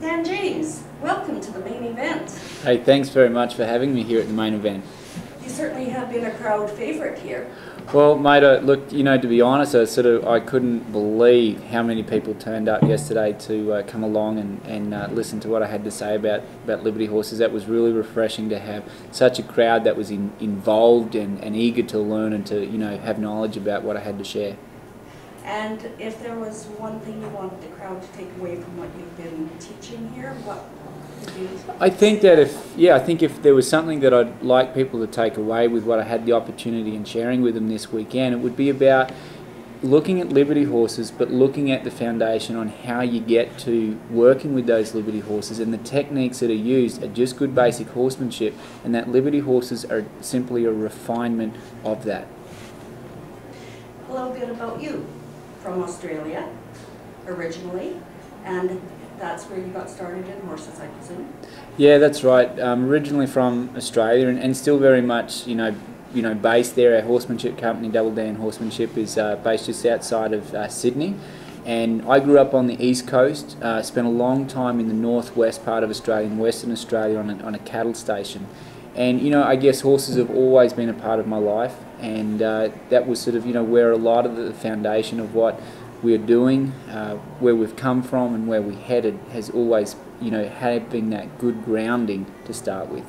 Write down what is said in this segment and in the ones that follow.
Dan James, welcome to the main event. Hey, thanks very much for having me here at the main event. You certainly have been a crowd favourite here. Well, mate, look, to be honest, I couldn't believe how many people turned up yesterday to come along and listen to what I had to say about Liberty horses. That was really refreshing to have such a crowd that was involved and eager to learn and to, have knowledge about what I had to share. And if there was one thing you wanted the crowd to take away from what you've been teaching here, what would you say? I think that if there was something that I'd like people to take away with what I had the opportunity in sharing with them this weekend, it would be about looking at Liberty horses, but looking at the foundation on how you get to working with those Liberty horses, and the techniques that are used are just good basic horsemanship, and that Liberty horses are simply a refinement of that. A little bit about you. From Australia, originally, and that's where you got started in horses, I presume? Yeah, that's right. Originally from Australia, and still very much, based there. Our horsemanship company, Double Dan Horsemanship, is based just outside of Sydney. And I grew up on the east coast, spent a long time in the northwest part of Australia, in Western Australia, on a cattle station. And, I guess horses have always been a part of my life, and that was sort of, where a lot of the foundation of what we're doing, where we've come from and where we headed has always, having that good grounding to start with.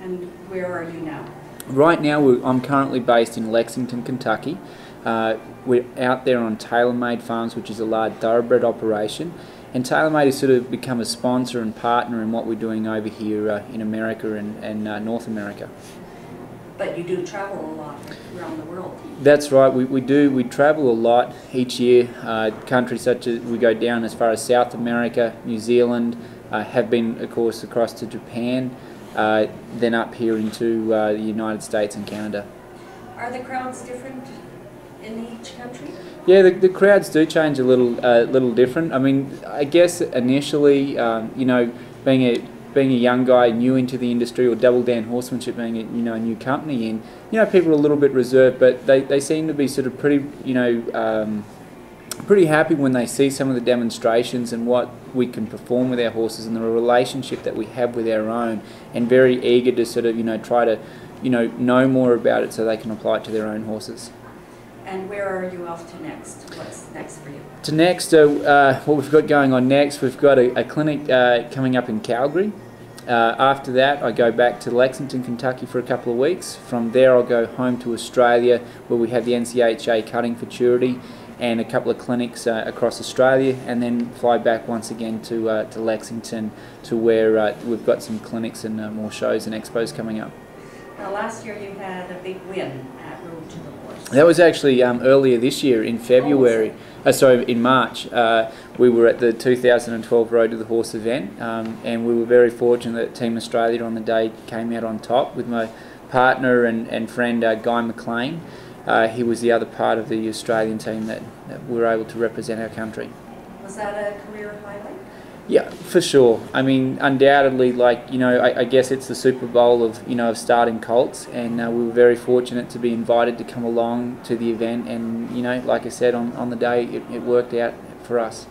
And where are you now? Right now, I'm currently based in Lexington, Kentucky. We're out there on TaylorMade Farms, which is a large thoroughbred operation. And TaylorMade has sort of become a sponsor and partner in what we're doing over here in America and North America. But you do travel a lot around the world. That's right, we do. We travel a lot each year. Countries such as, we go down as far as South America, New Zealand, have been, of course, across to Japan, then up here into the United States and Canada. Are the crowds different in each country? Yeah, the crowds do change a little different. I mean, I guess initially, being a young guy new into the industry, or Double Dan Horsemanship being a new company, and people are a little bit reserved, but they seem to be sort of pretty pretty happy when they see some of the demonstrations and what we can perform with our horses and the relationship that we have with our own, and very eager to sort of try to know more about it so they can apply it to their own horses. And where are you off to next? What's next for you? To next, what we've got going on next, we've got a clinic coming up in Calgary. After that, I go back to Lexington, Kentucky for a couple of weeks. From there, I'll go home to Australia, where we have the NCHA cutting futurity and a couple of clinics across Australia, and then fly back once again to Lexington, to where we've got some clinics and more shows and expos coming up. Now, last year you had a big win at Road to the Horse. That was actually earlier this year in February. In March. We were at the 2012 Road to the Horse event, and we were very fortunate that Team Australia on the day came out on top with my partner and friend Guy McLean. He was the other part of the Australian team that we were able to represent our country. Was that a career highlight? Yeah, for sure. I mean, undoubtedly, I guess it's the Super Bowl of starting colts, and we were very fortunate to be invited to come along to the event, and like I said, on the day, it worked out for us.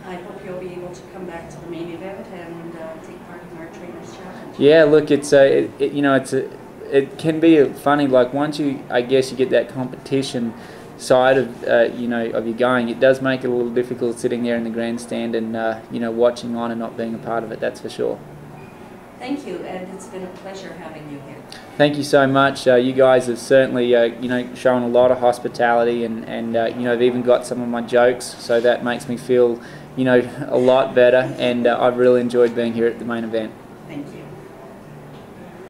I hope you'll be able to come back to the main event and take part in our Trainers Challenge. Yeah, look, it can be funny. Like, once you get that competition side of of you going, it does make it a little difficult sitting there in the grandstand and watching on and not being a part of it. That's for sure. Thank you, and it's been a pleasure having you here. Thank you so much. You guys have certainly shown a lot of hospitality, and have even got some of my jokes, so that makes me feel a lot better, and I've really enjoyed being here at the main event.